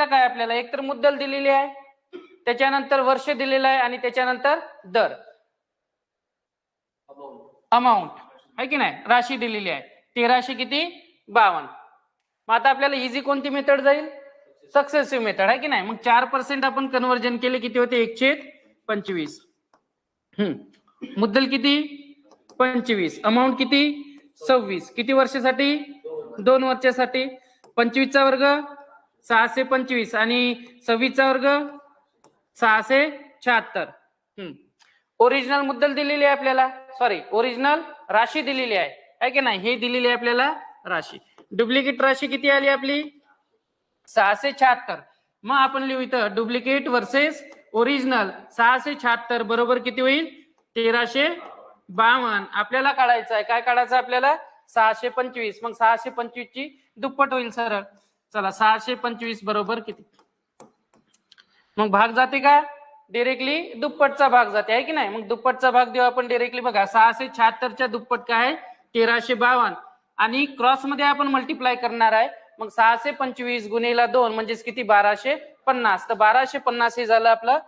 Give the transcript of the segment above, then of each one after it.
काय आपल्याला एक तर मुद्दल दिलेली आहे, त्याच्यानंतर वर्ष दिलेलं आहे आणि त्याच्यानंतर दर अमाऊंट आहे की नाही, राशी दिलेली आहे. 1300 किती 52. मग आता आपल्याला इझी कोणती मेथड जाईल, सक्सेसिव्ह मेथड आहे की नाही. मग 4% आपण कन्वर्जन केले किती होते 1/25. मुद्दल किती 25, अमाऊंट किती 26, किती वर्षासाठी 2 वर्षासाठी. 25 चा वर्ग 625 आणि 26 चा वर्ग 676. ओरिजिनल मुद्दल दिलेली आहे आपल्याला, सॉरी ओरिजिनल राशी दिलेली आहे की नाही, हे दिलेली आहे आपल्याला राशी. डुप्लिकेट राशी किती आली आपली 676. मग आपण लिहू इथं डुप्लिकेट वर्सेस ओरिजिनल 676 बरोबर किती होईल 1352. आपल्याला काढायचं आहे, काय काढायचं आपल्याला 625. मग 625 ची दुप्पट होईल सरळ. चला 625 बरोबर किती, मग भाग जाते का डायरेक्टली दुप्पटचा भाग जाते आहे की नाही. मग दुप्पटचा भाग देऊ आपण डायरेक्टली. बघा 676 च्या दुप्पट काय आहे 1352 आणि क्रॉस मध्ये आपण मल्टिप्लाय करणार आहे. मग 625 गुणिले 2 म्हणजे किती 1250. तर 1250 हे झालं आपलं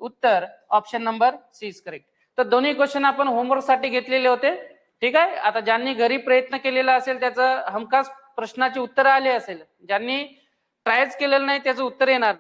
उत्तर. Option number C is correct. तर दोन्ही क्वेश्चन आपण होमवर्क साठी घेतलेले होते. ठीक आहे. आता ज्यांनी घरी प्रयत्न केलेला असेल त्याचं हमखास प्रश्नाचे उत्तर आले असेल, ज्यांनी ट्रायच केलेलं नाही त्याचं उत्तर येणार.